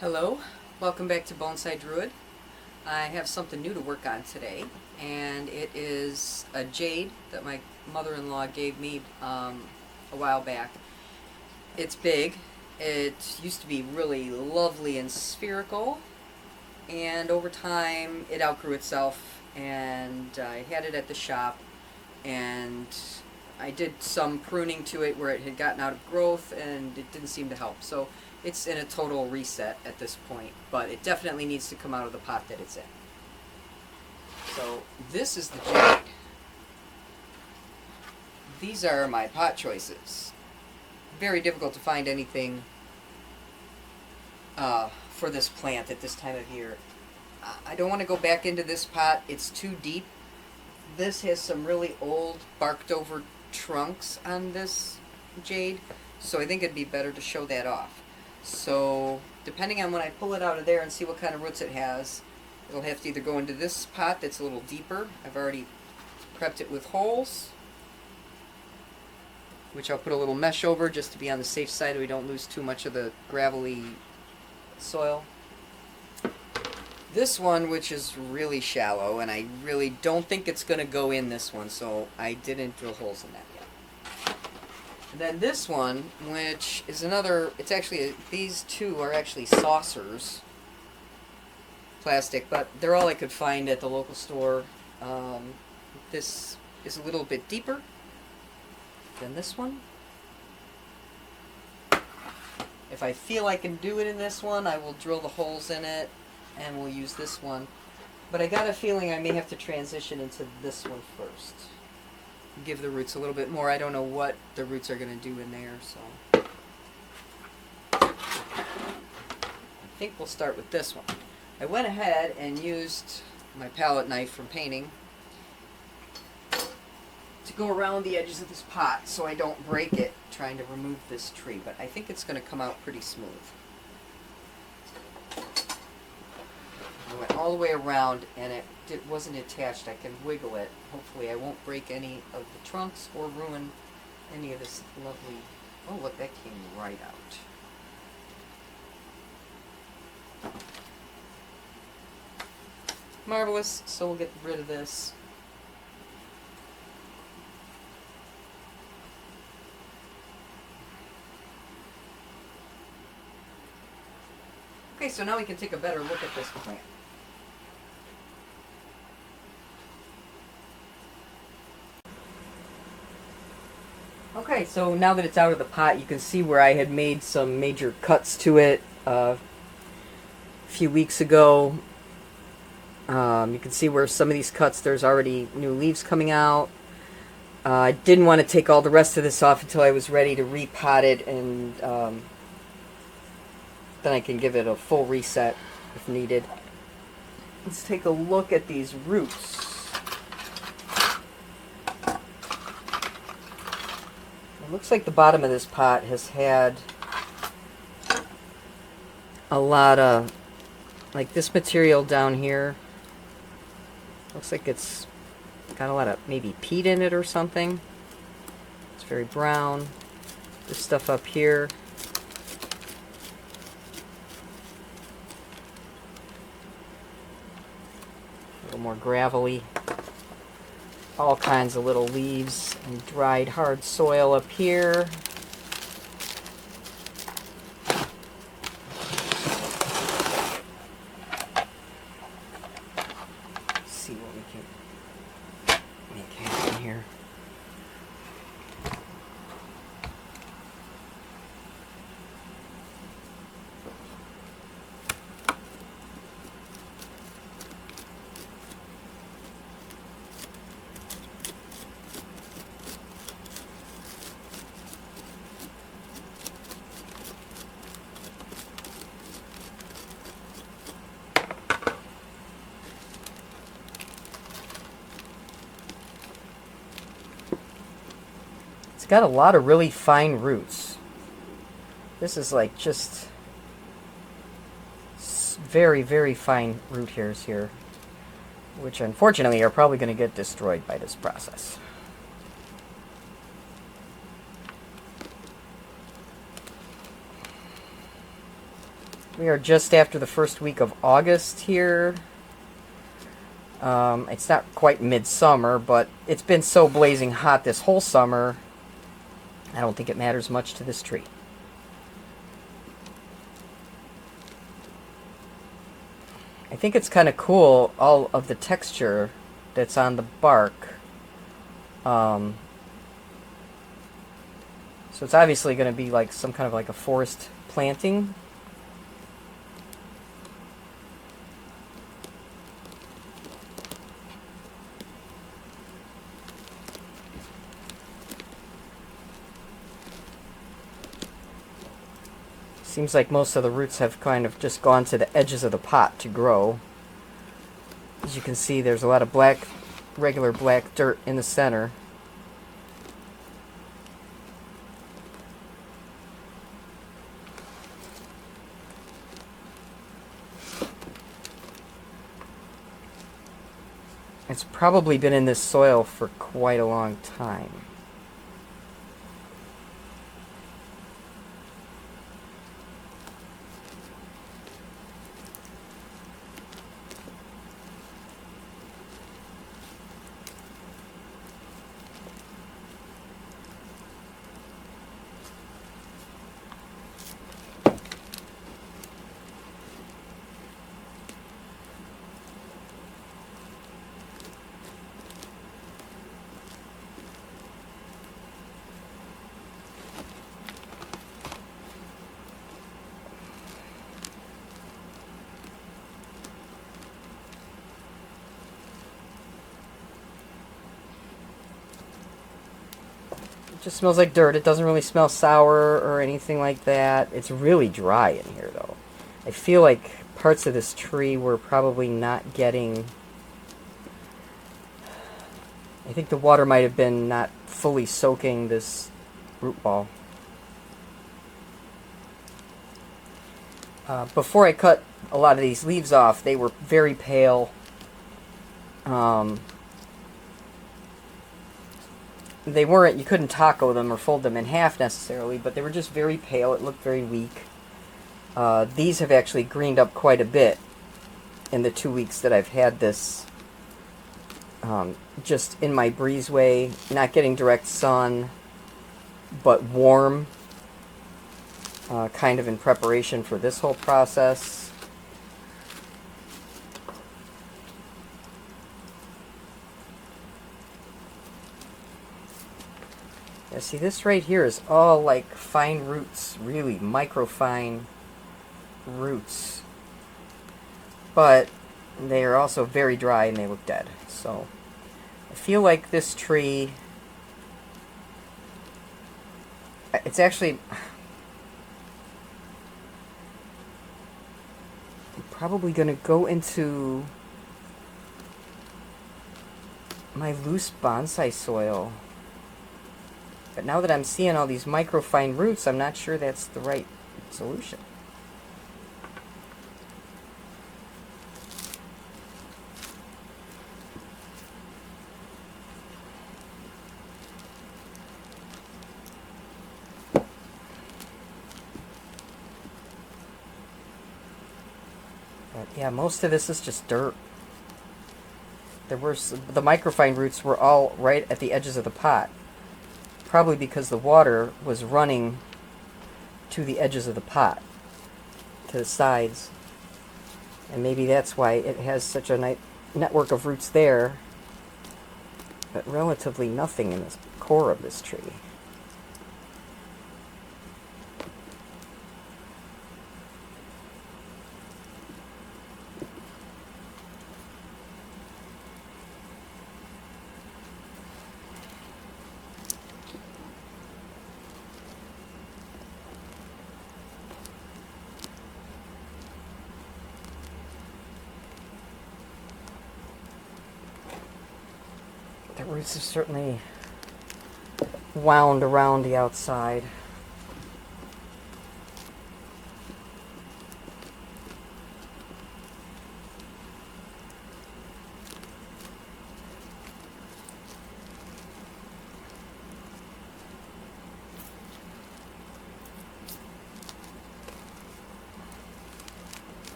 Hello, welcome back to Bonsai Druid. I have something new to work on today, and it is a jade that my mother-in-law gave me a while back. It's big. It used to be really lovely and spherical, and over time it outgrew itself, and I had it at the shop, and I did some pruning to it where it had gotten out of growth, and it didn't seem to help. So it's in a total reset at this point, but it definitely needs to come out of the pot that it's in. So this is the jade. These are my pot choices. Very difficult to find anything for this plant at this time of year. I don't want to go back into this pot. It's too deep. This has some really old barked over trunks on this jade, so I think it'd be better to show that off. So depending on when I pull it out of there and see what kind of roots it has, it'll have to either go into this pot that's a little deeper. I've already prepped it with holes, which I'll put a little mesh over just to be on the safe side so we don't lose too much of the gravelly soil. This one, which is really shallow, and I really don't think it's going to go in this one, so I didn't drill holes in that yet. And then this one, which is another, it's actually, these two are actually saucers, plastic, but they're all I could find at the local store. This is a little bit deeper than this one. If I feel I can do it in this one, I will drill the holes in it, and we'll use this one. But I got a feeling I may have to transition into this one first. Give the roots a little bit more. I don't know what the roots are going to do in there, so I think we'll start with this one. I went ahead and used my palette knife from painting to go around the edges of this pot so I don't break it trying to remove this tree, but I think it's going to come out pretty smooth. I went all the way around and it wasn't attached. I can wiggle it. Hopefully I won't break any of the trunks or ruin any of this lovely... Oh, look, that came right out. Marvelous. So we'll get rid of this. Okay, so now we can take a better look at this plant. Okay, so now that it's out of the pot, you can see where I had made some major cuts to it a few weeks ago. You can see where some of these cuts, there's already new leaves coming out. I didn't want to take all the rest of this off until I was ready to repot it, and then I can give it a full reset if needed. Let's take a look at these roots. It looks like the bottom of this pot has had a lot of, like this material down here, looks like it's got a lot of maybe peat in it or something. It's very brown. This stuff up here, a little more gravelly. All kinds of little leaves and dried hard soil up here. Let's see what we can make happen here. It's got a lot of really fine roots. This is like just very, very fine root hairs here, which unfortunately are probably going to get destroyed by this process. We are just after the first week of August here. It's not quite midsummer, but it's been so blazing hot this whole summer, I don't think it matters much to this tree. I think it's kind of cool, all of the texture that's on the bark. So it's obviously going to be like some kind of like a forest planting. Seems like most of the roots have kind of just gone to the edges of the pot to grow. As you can see, there's a lot of black, regular black dirt in the center. It's probably been in this soil for quite a long time. Just smells like dirt. It doesn't really smell sour or anything like that. It's really dry in here, though. I feel like parts of this tree were probably not getting... I think the water might have been not fully soaking this root ball. Before I cut a lot of these leaves off, they were very pale. They weren't, you couldn't taco them or fold them in half necessarily, but they were just very pale. It looked very weak. These have actually greened up quite a bit in the 2 weeks that I've had this just in my breezeway, not getting direct sun, but warm, kind of in preparation for this whole process. Yeah, see, this right here is all like fine roots, really microfine roots. But they are also very dry and they look dead. So I feel like this tree, it's actually, I'm probably going to go into my loose bonsai soil. But now that I'm seeing all these microfine roots, I'm not sure that's the right solution. But yeah, most of this is just dirt. The microfine roots were all right at the edges of the pot. Probably because the water was running to the edges of the pot, to the sides. And maybe that's why it has such a network of roots there, but relatively nothing in the core of this tree. The roots have certainly wound around the outside.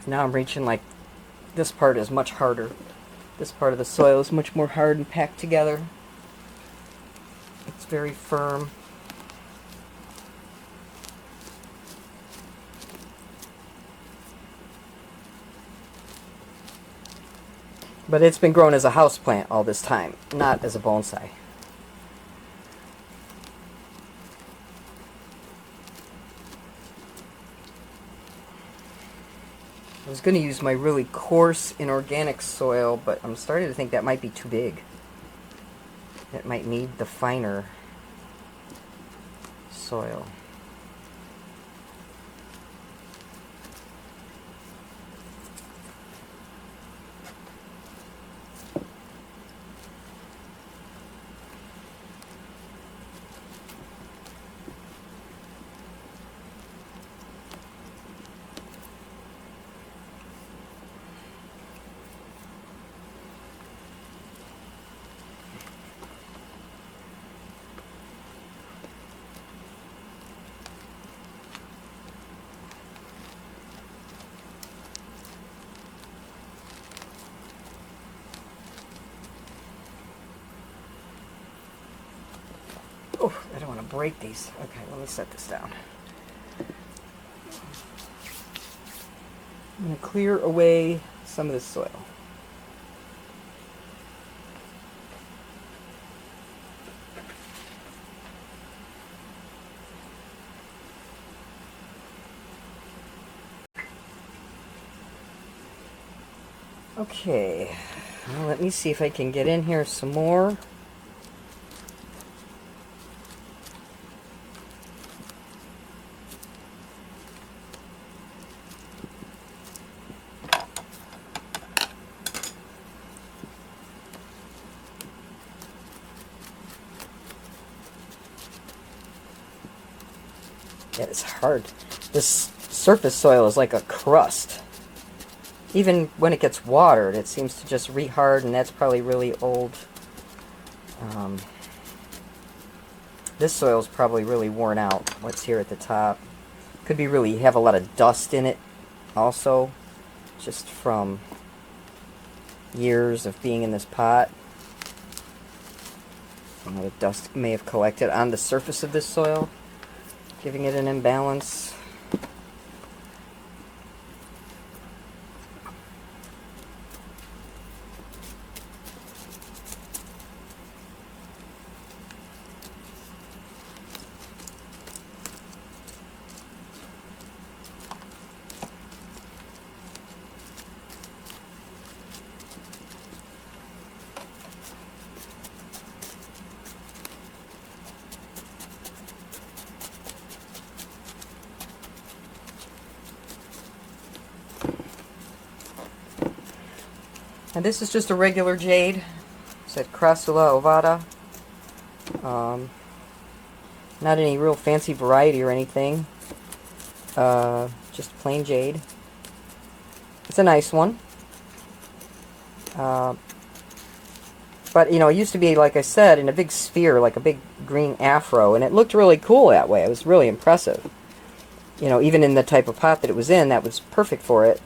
Now I'm reaching like this part is much harder. This part of the soil is much more hard and packed together. It's very firm. But it's been grown as a houseplant all this time, not as a bonsai. I was going to use my really coarse inorganic soil, but I'm starting to think that might be too big. It might need the finer soil. Oh, I don't want to break these. Okay, let me set this down. I'm going to clear away some of this soil. Okay, well, let me see if I can get in here some more. Yeah, it's hard. This surface soil is like a crust. Even when it gets watered, it seems to just re-hard, and that's probably really old. This soil is probably really worn out, what's here at the top. Could be really have a lot of dust in it also, just from years of being in this pot. The dust may have collected on the surface of this soil, giving it an imbalance. And this is just a regular jade. It's at Crassula ovata. Not any real fancy variety or anything. Just plain jade. It's a nice one. But, you know, it used to be, like I said, in a big sphere, like a big green afro, and it looked really cool that way. It was really impressive. You know, even in the type of pot that it was in, that was perfect for it.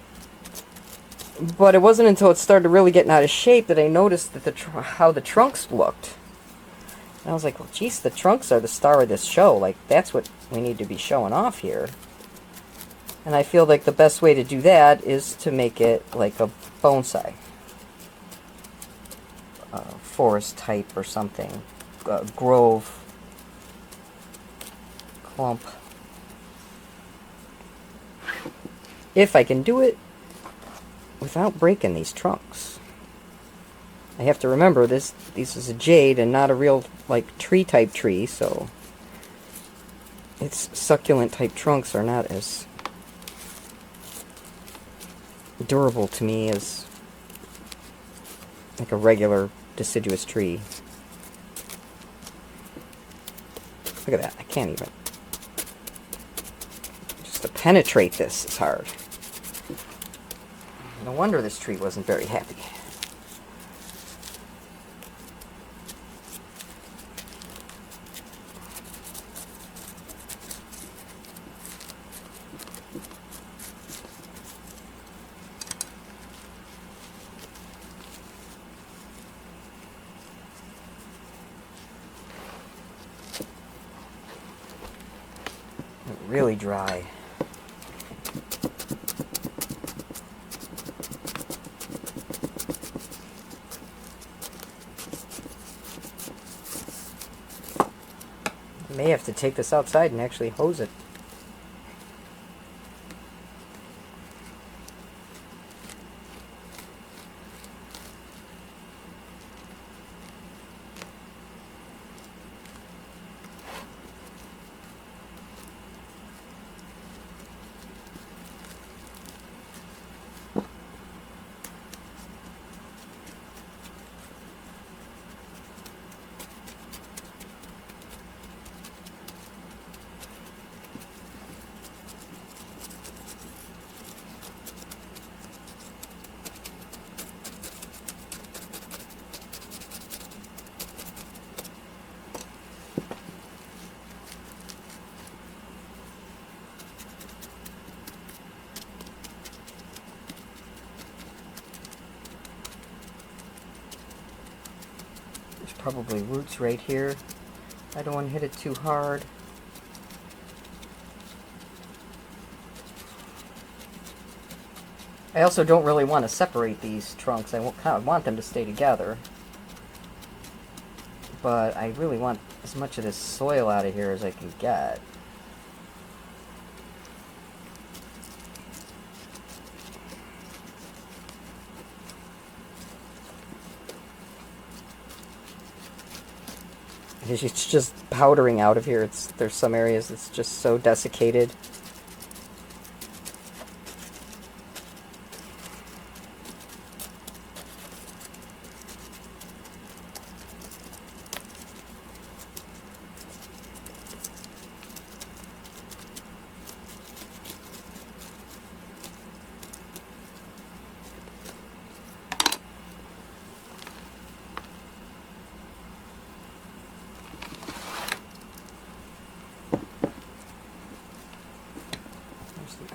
But it wasn't until it started really getting out of shape that I noticed that how the trunks looked. And I was like, well, geez, the trunks are the star of this show. Like, that's what we need to be showing off here. And I feel like the best way to do that is to make it like a bonsai. Forest type or something. Grove. Clump. If I can do it without breaking these trunks. I have to remember this is a jade and not a real like tree type tree, so its succulent type trunks are not as durable to me as like a regular deciduous tree. Look at that, I can't even. Just to penetrate this is hard. No wonder this tree wasn't very happy. Really dry. I may have to take this outside and actually hose it. Probably roots right here. I don't want to hit it too hard. I also don't really want to separate these trunks. I kind of want them to stay together. But I really want as much of this soil out of here as I can get. It's just powdering out of here. There's some areas that's just so desiccated.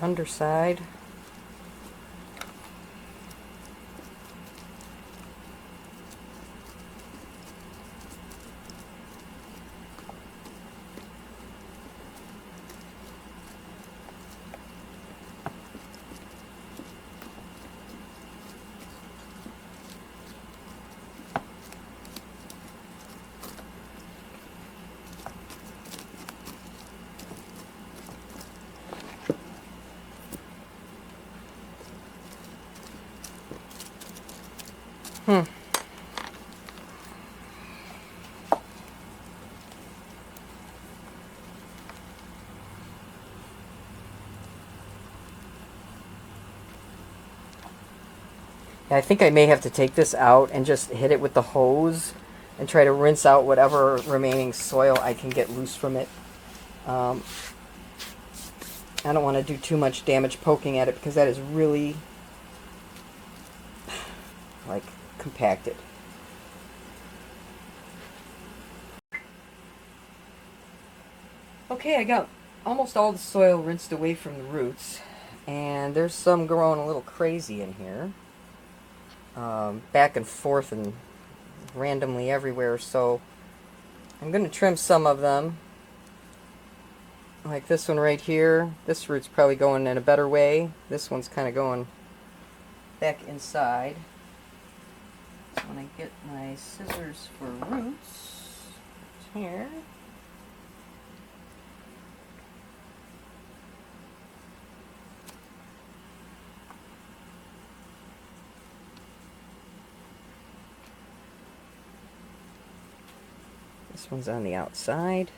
Underside. I think I may have to take this out and just hit it with the hose and try to rinse out whatever remaining soil I can get loose from it. I don't want to do too much damage poking at it because that is really like compacted. Okay, I got almost all the soil rinsed away from the roots, and there's some growing a little crazy in here. Back and forth and randomly everywhere, so I'm going to trim some of them. Like this one right here. This root's probably going in a better way. This one's kind of going back inside. So when I get my scissors for roots, here. This one's on the outside.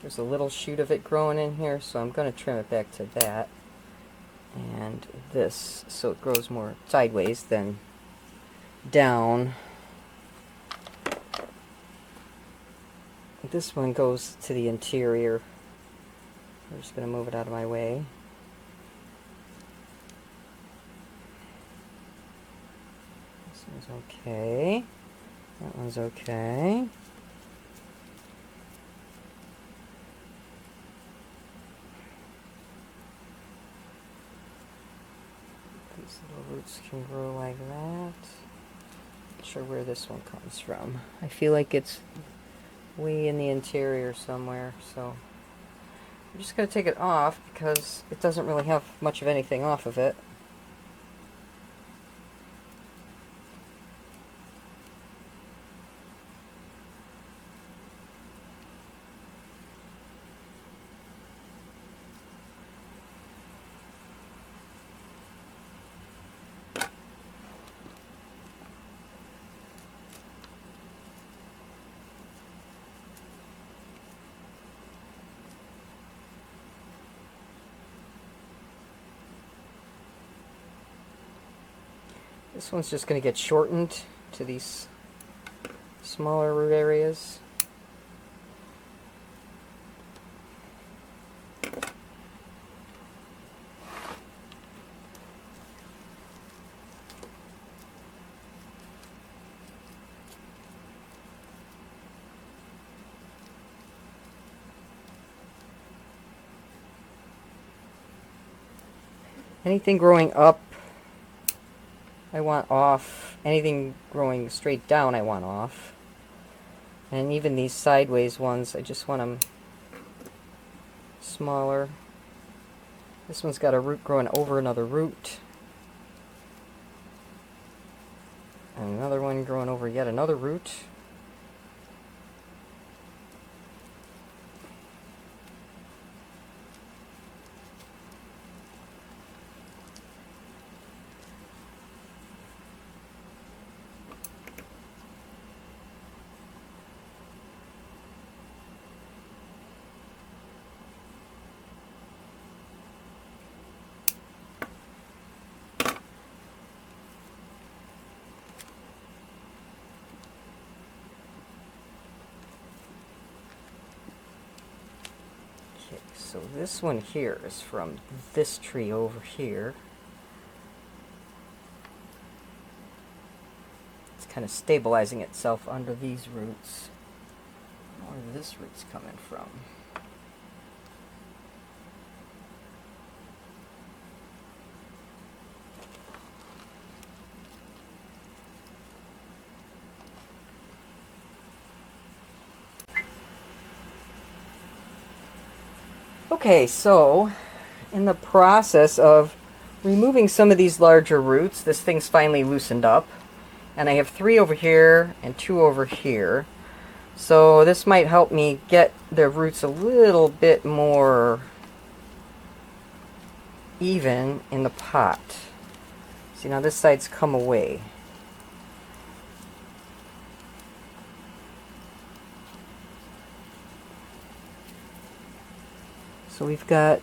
There's a little shoot of it growing in here, so I'm going to trim it back to that. And this, so it grows more sideways than down. This one goes to the interior. I'm just going to move it out of my way. This one's okay. That one's okay. These little roots can grow like that. Not sure where this one comes from. I feel like it's way in the interior somewhere, so I'm just going to take it off because it doesn't really have much of anything off of it. This one's just going to get shortened to these smaller root areas. Anything growing up, I want off. Anything growing straight down, I want off. And even these sideways ones, I just want them smaller. This one's got a root growing over another root. And another one growing over yet another root. So this one here is from this tree over here. It's kind of stabilizing itself under these roots. Where this root's coming from. Okay, so in the process of removing some of these larger roots, this thing's finally loosened up. And I have 3 over here and 2 over here. So this might help me get the roots a little bit more even in the pot. See, now this side's come away. So we've got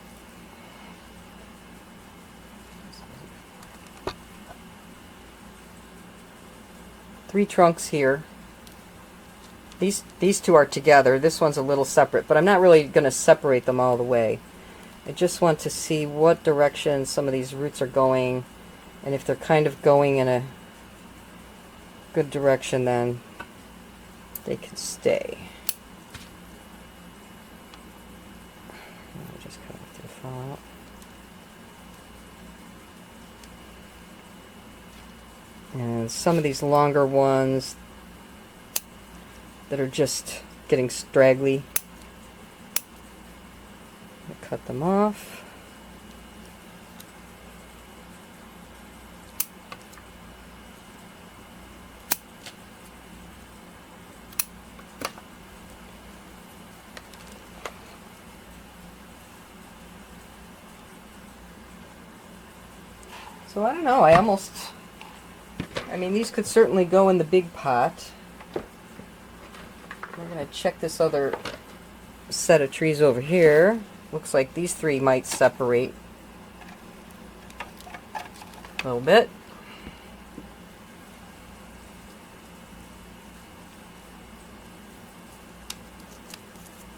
three trunks here. These two are together. This one's a little separate, but I'm not really going to separate them all the way. I just want to see what direction some of these roots are going, and if they're kind of going in a good direction, then they can stay. Just cut off the fall out. And some of these longer ones that are just getting straggly, cut them off. So I don't know, I mean, these could certainly go in the big pot. We're going to check this other set of trees over here. Looks like these 3 might separate a little bit.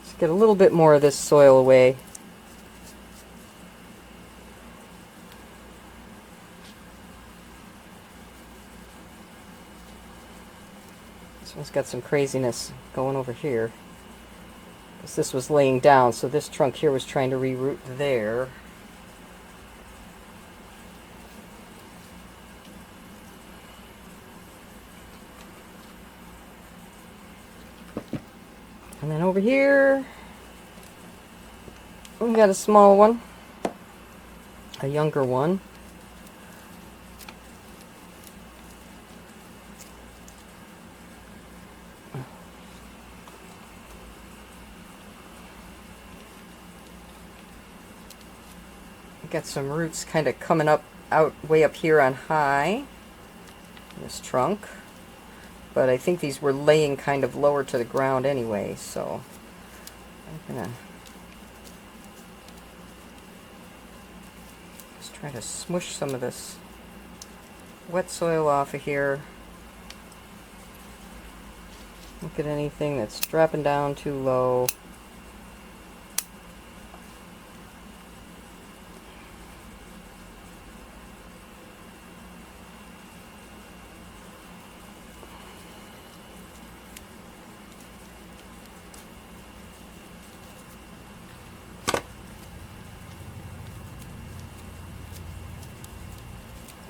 Let's get a little bit more of this soil away. This one's got some craziness going over here. This was laying down, so this trunk here was trying to reroot there. And then over here, we got a small one, a younger one. Got some roots kind of coming up out way up here on high in this trunk, but I think these were laying kind of lower to the ground anyway, so I'm gonna just try to smush some of this wet soil off of here. Look at anything that's dropping down too low.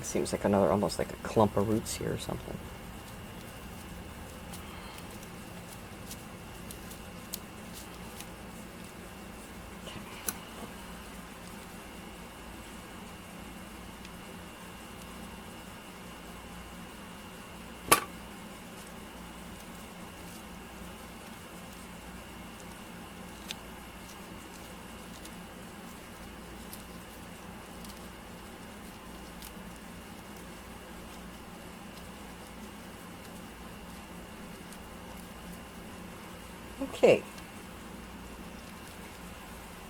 Seems like another, almost like a clump of roots here or something. Okay,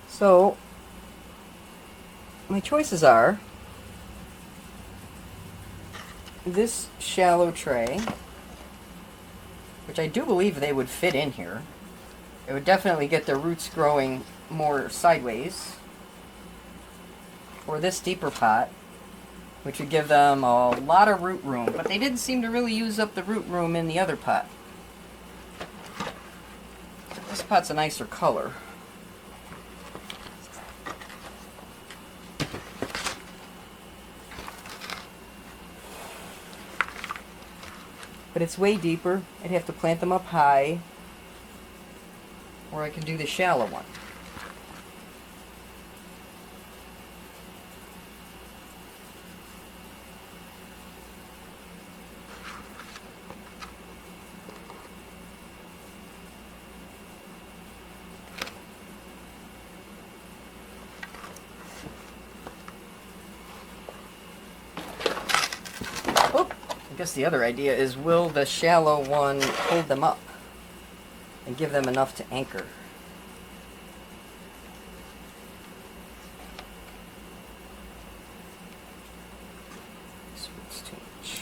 so my choices are this shallow tray, which I do believe they would fit in here. It would definitely get the roots growing more sideways. Or this deeper pot, which would give them a lot of root room, but they didn't seem to really use up the root room in the other pot. This pot's a nicer color. But it's way deeper. I'd have to plant them up high, or I can do the shallow one. I guess the other idea is, will the shallow one hold them up and give them enough to anchor? This one's too much.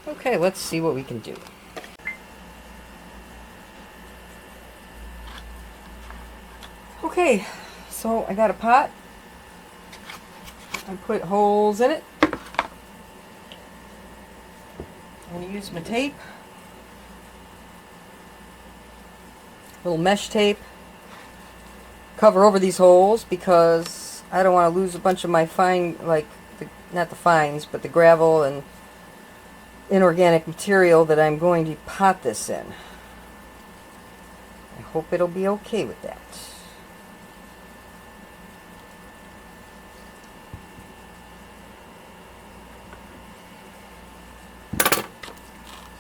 Okay, let's see what we can do. Okay, so I got a pot. I put holes in it. I'm going to use my tape. Little mesh tape. Cover over these holes because I don't want to lose a bunch of my fine, not the fines, but the gravel and inorganic material that I'm going to pot this in. I hope it'll be okay with that.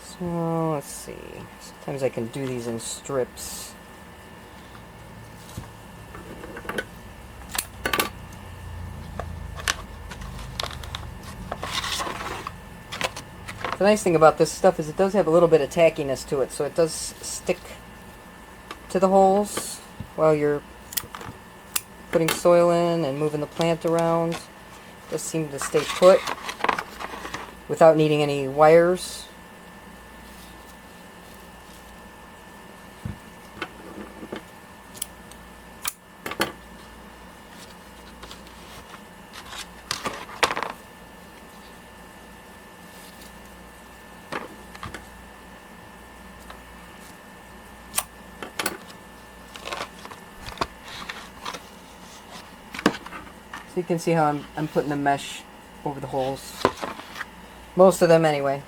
So let's see. Sometimes I can do these in strips. The nice thing about this stuff is it does have a little bit of tackiness to it, so it does stick to the holes while you're putting soil in and moving the plant around. It does seem to stay put without needing any wires. So you can see how I'm putting the mesh over the holes. Most of them anyway.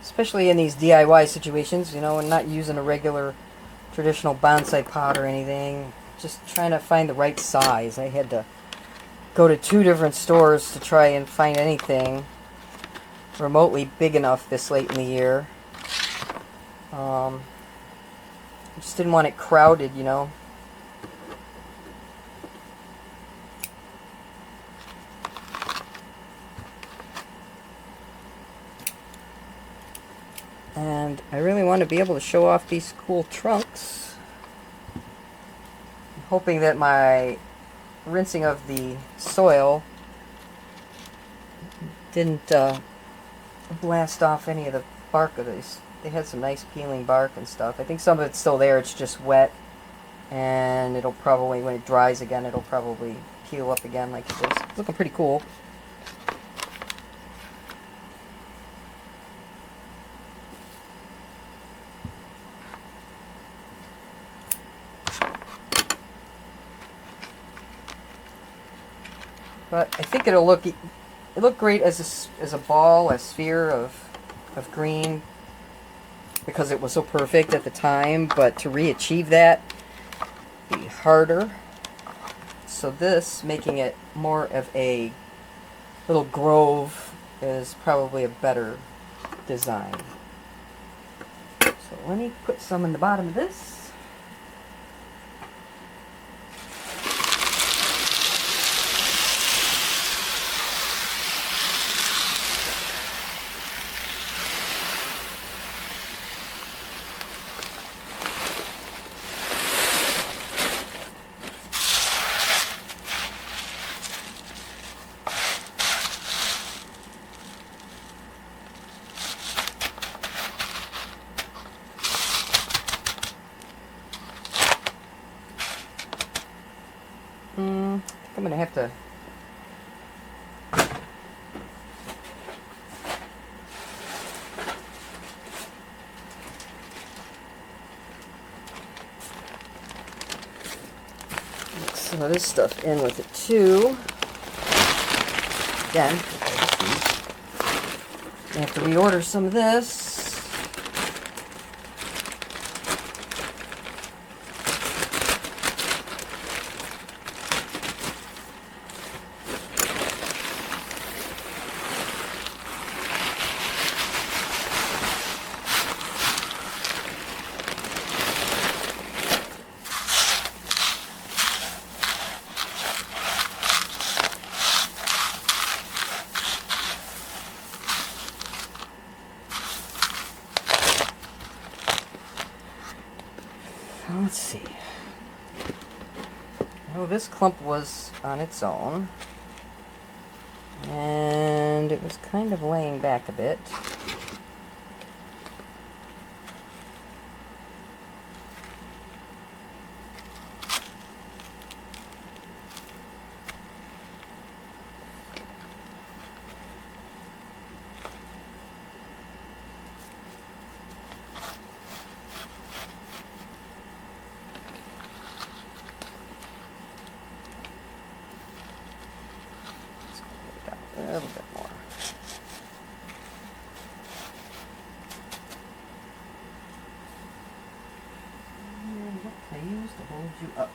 Especially in these DIY situations, you know, and not using a regular traditional bonsai pot or anything. Just trying to find the right size. I had to go to 2 different stores to try and find anything remotely big enough this late in the year. I just didn't want it crowded, you know. And I really want to be able to show off these cool trunks. I'm hoping that my rinsing of the soil didn't blast off any of the bark of these. They had some nice peeling bark and stuff. I think some of it's still there, it's just wet. And it'll probably, when it dries again, it'll probably peel up again like this. It's looking pretty cool. But I think it'll look great as a ball, a sphere of green, because it was so perfect at the time. But to re-achieve that, be harder. So this, making it more of a little grove, is probably a better design. So let me put some in the bottom of this. I think I'm going to have to mix some of this stuff in with it too. Again, I have to reorder some of this. Let's see. Oh, this clump was on its own, and it was kind of laying back a bit. A little bit more. And what can I use to hold you up?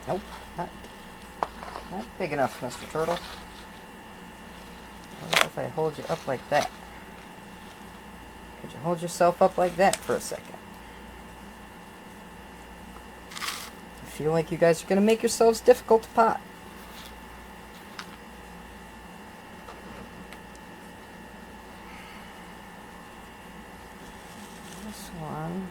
Nope, not big enough, Mr. Turtle. What if I hold you up like that? Could you hold yourself up like that for a second? I feel like you guys are going to make yourselves difficult to pot. This one.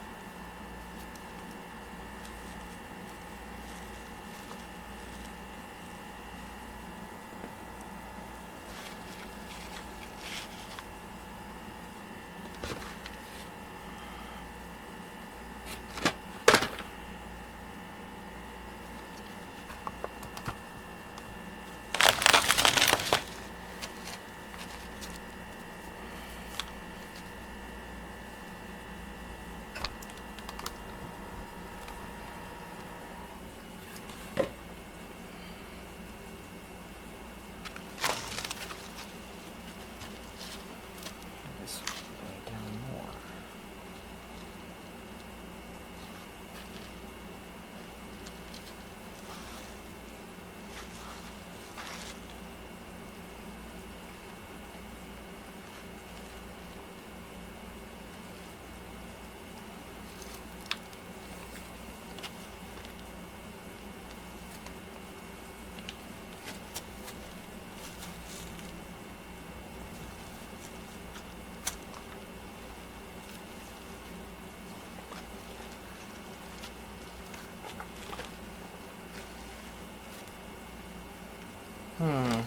I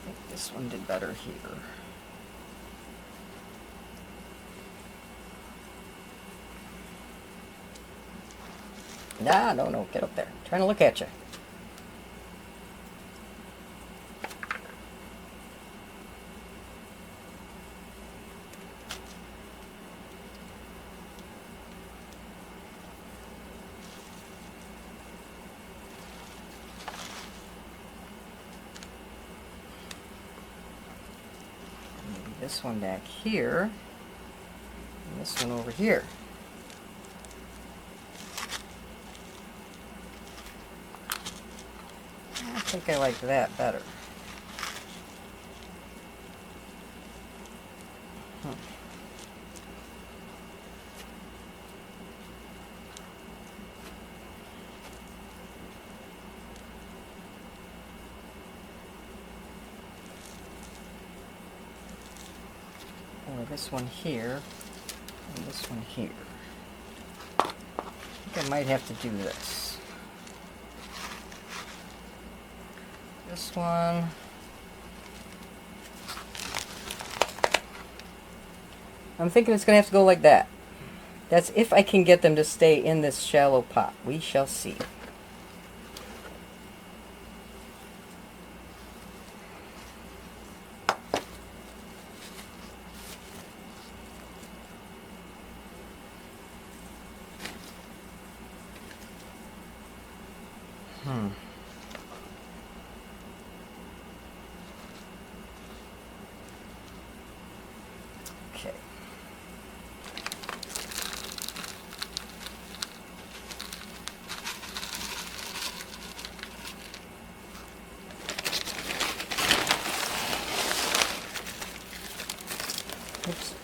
think this one did better here. Nah, no, get up there. I'm trying to look at you. Maybe this one back here, and this one over here. I think I like that better. Or this one here, and this one here. I think I might have to do this. This one. I'm thinking it's going to have to go like that. That's if I can get them to stay in this shallow pot. We shall see. Okay. Oops.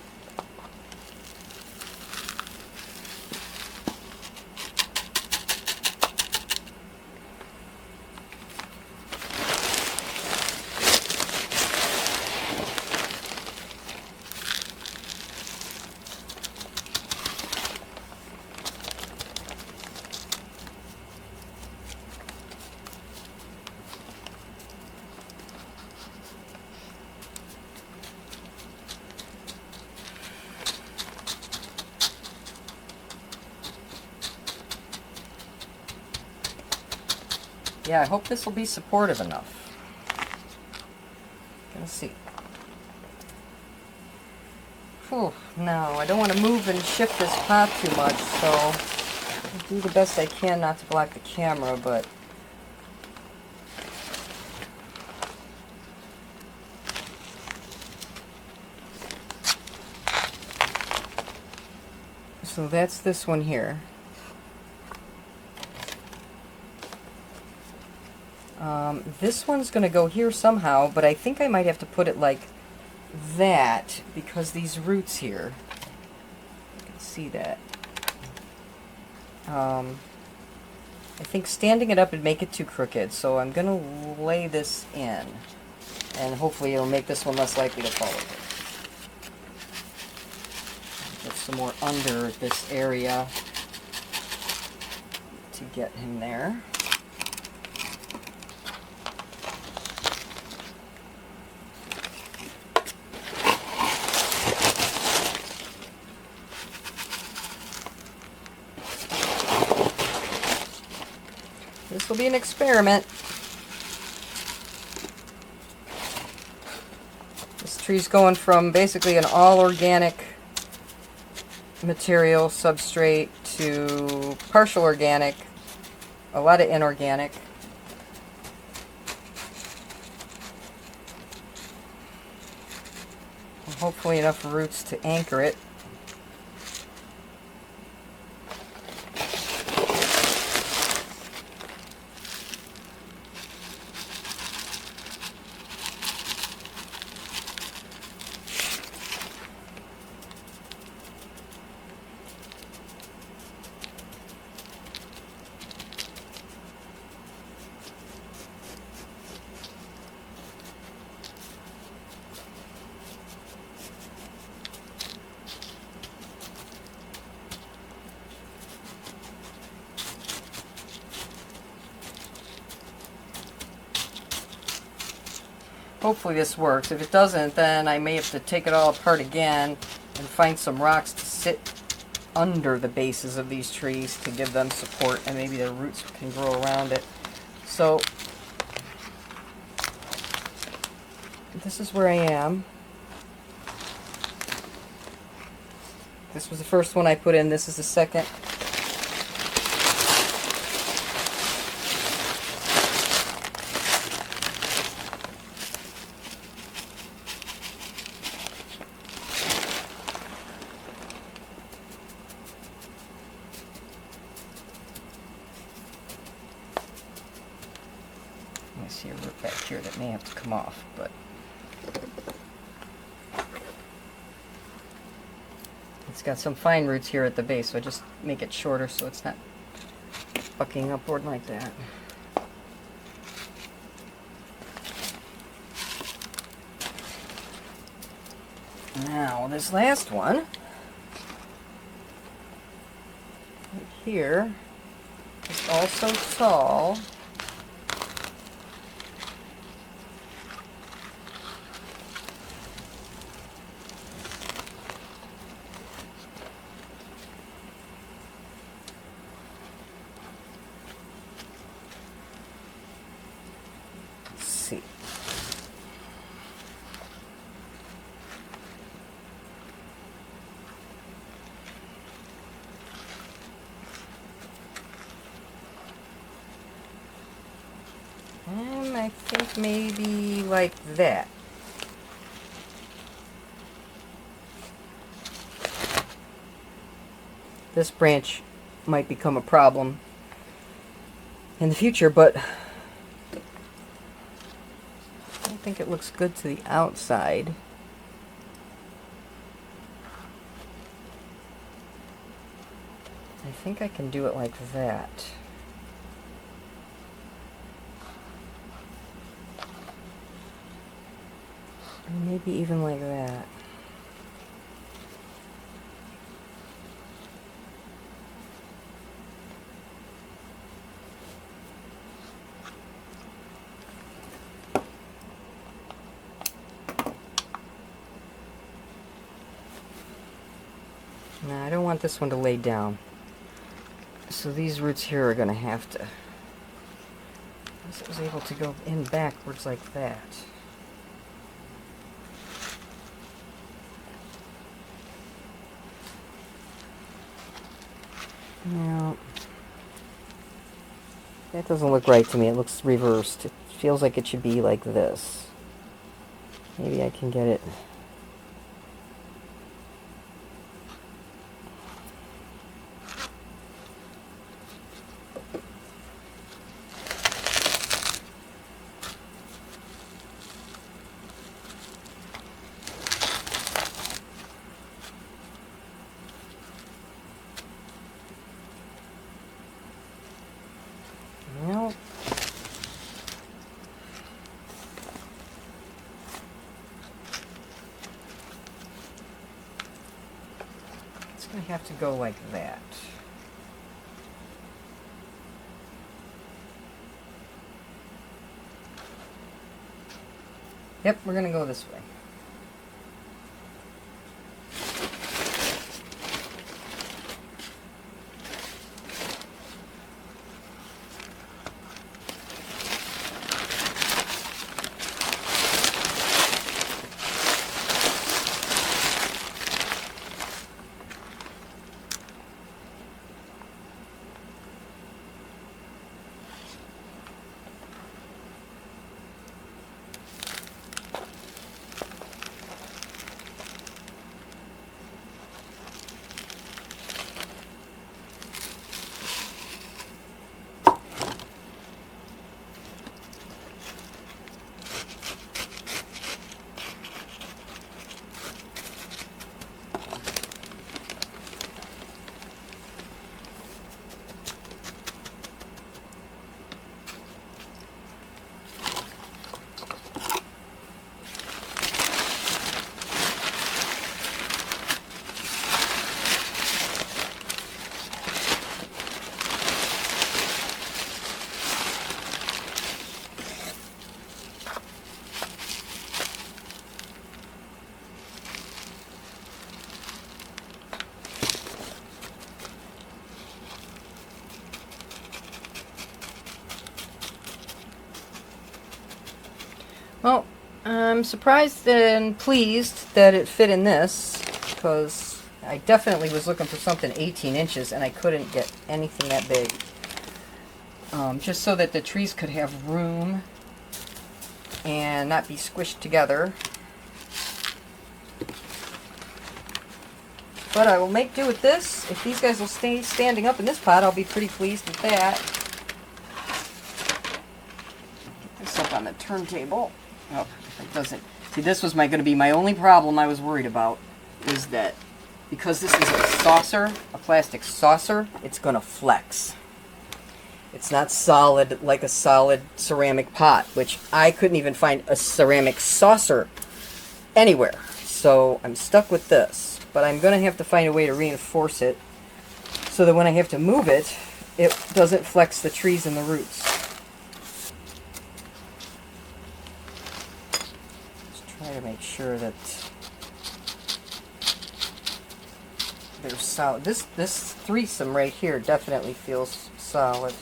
Yeah, I hope this will be supportive enough. Gonna see. Whew, no, I don't want to move and shift this pot too much, so I'll do the best I can not to block the camera, but so that's this one here. This one's going to go here somehow, but I think I might have to put it like that because these roots here, you can see that. I think standing it up would make it too crooked, so I'm going to lay this in, and hopefully it'll make this one less likely to fall over. Get some more under this area to get him there. This will be an experiment. This tree's going from basically an all organic material substrate to partial organic, a lot of inorganic. And hopefully enough roots to anchor it. hopefully this works. If it doesn't, then I may have to take it all apart again and find some rocks to sit under the bases of these trees to give them support, and maybe their roots can grow around it. So this is where I am. This was the first one I put in. This is the second. I see a root back here that may have to come off, but it's got some fine roots here at the base, so I just make it shorter so it's not bucking upward like that. Now, this last one, right here, is also tall. See. And I think maybe like that. This branch might become a problem in the future, but I think it looks good to the outside. I think I can do it like that. And maybe even like that. Now, I don't want this one to lay down. So these roots here are going to have to... Unless it was able to go in backwards like that. Now, that doesn't look right to me. It looks reversed. It feels like it should be like this. Maybe I can get it... Well, it's going to have to go like that. Yep, we're going to go this way. Well, I'm surprised and pleased that it fit in this, because I definitely was looking for something 18 inches and I couldn't get anything that big. Just so that the trees could have room and not be squished together. But I will make do with this. If these guys will stay standing up in this pot, I'll be pretty pleased with that. Get this up on the turntable. Oh, it doesn't. See, this was going to be my only problem I was worried about, is that because this is a saucer, a plastic saucer, it's going to flex. It's not solid like a solid ceramic pot, which I couldn't even find a ceramic saucer anywhere. So I'm stuck with this, but I'm going to have to find a way to reinforce it so that when I have to move it, it doesn't flex the trees and the roots. Just try to make sure that they're solid. This threesome right here definitely feels solid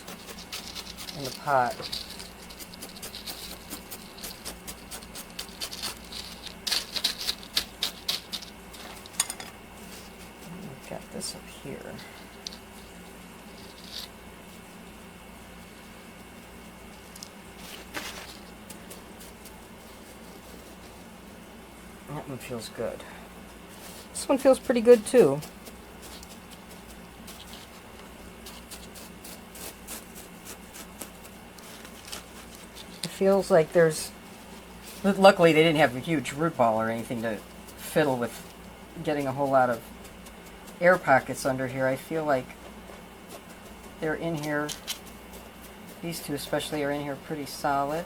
in the pot. We've got this up here. That one feels good. This one feels pretty good too. Feels like there's... Luckily they didn't have a huge root ball or anything to fiddle with getting a whole lot of air pockets under here. I feel like they're in here, these two especially are in here pretty solid.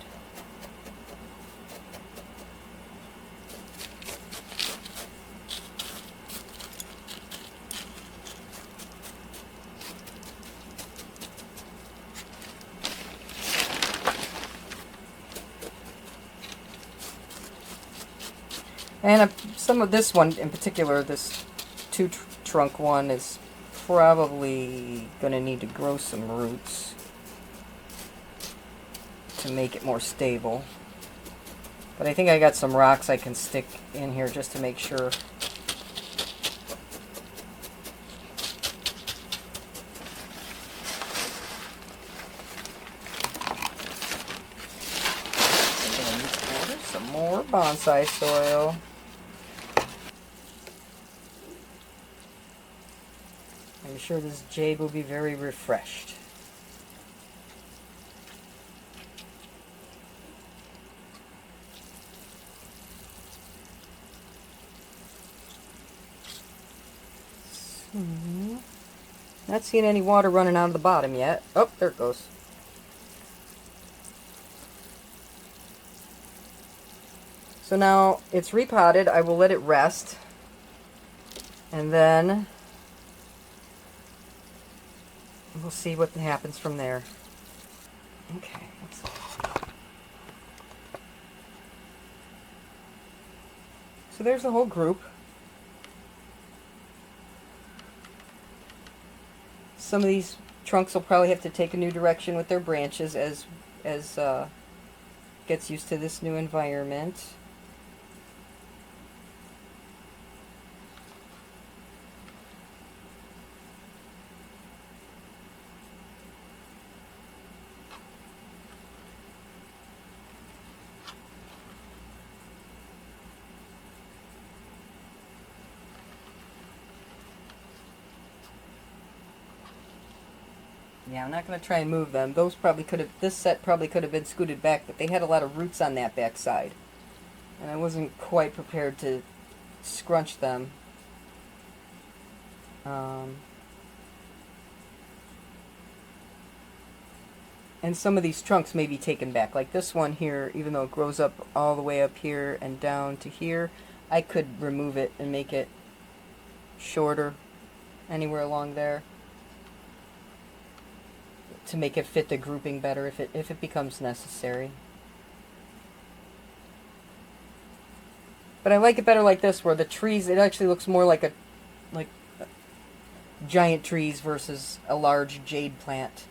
And some of this one in particular, this two-trunk one, is probably going to need to grow some roots to make it more stable. But I think I got some rocks I can stick in here just to make sure. I'm going to need to order some more bonsai soil. I'm sure this jade will be very refreshed. Not seeing any water running out of the bottom yet. Oh, there it goes. So now it's repotted. I will let it rest. And then we'll see what happens from there. Okay. So there's the whole group. Some of these trunks will probably have to take a new direction with their branches as gets used to this new environment. Yeah, I'm not going to try and move them. Those probably could have, this set probably could have been scooted back, but they had a lot of roots on that back side. And I wasn't quite prepared to scrunch them. And some of these trunks may be taken back. Like this one here, even though it grows up all the way up here and down to here, I could remove it and make it shorter anywhere along there, to make it fit the grouping better if it becomes necessary. But I like it better like this, where the trees, it actually looks more like giant trees versus a large jade plant.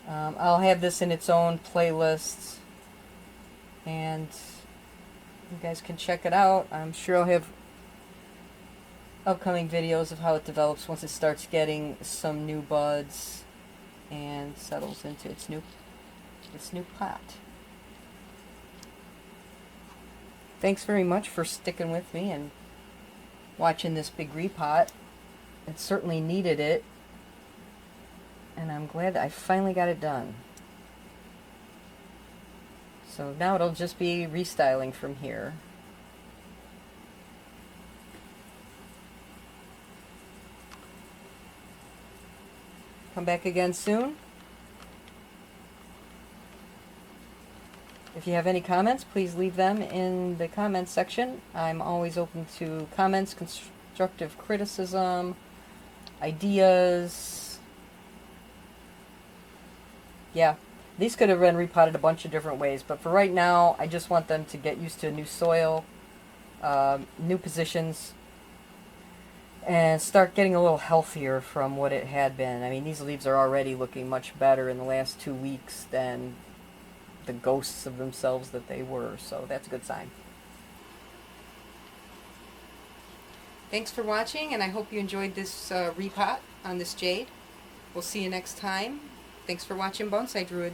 I'll have this in its own playlist and you guys can check it out. I'm sure I'll have upcoming videos of how it develops once it starts getting some new buds and settles into its new pot. Thanks very much for sticking with me and watching this big repot. It certainly needed it, and I'm glad that I finally got it done. So now it'll just be restyling from here. Come back again soon. If you have any comments, please leave them in the comments section. I'm always open to comments, constructive criticism, ideas. Yeah, these could have been repotted a bunch of different ways, but for right now, I just want them to get used to new soil, new positions, and start getting a little healthier from what it had been. I mean, these leaves are already looking much better in the last 2 weeks than the ghosts of themselves that they were, so that's a good sign. Thanks for watching, and I hope you enjoyed this repot on this jade. We'll see you next time. Thanks for watching Bonsai Druid.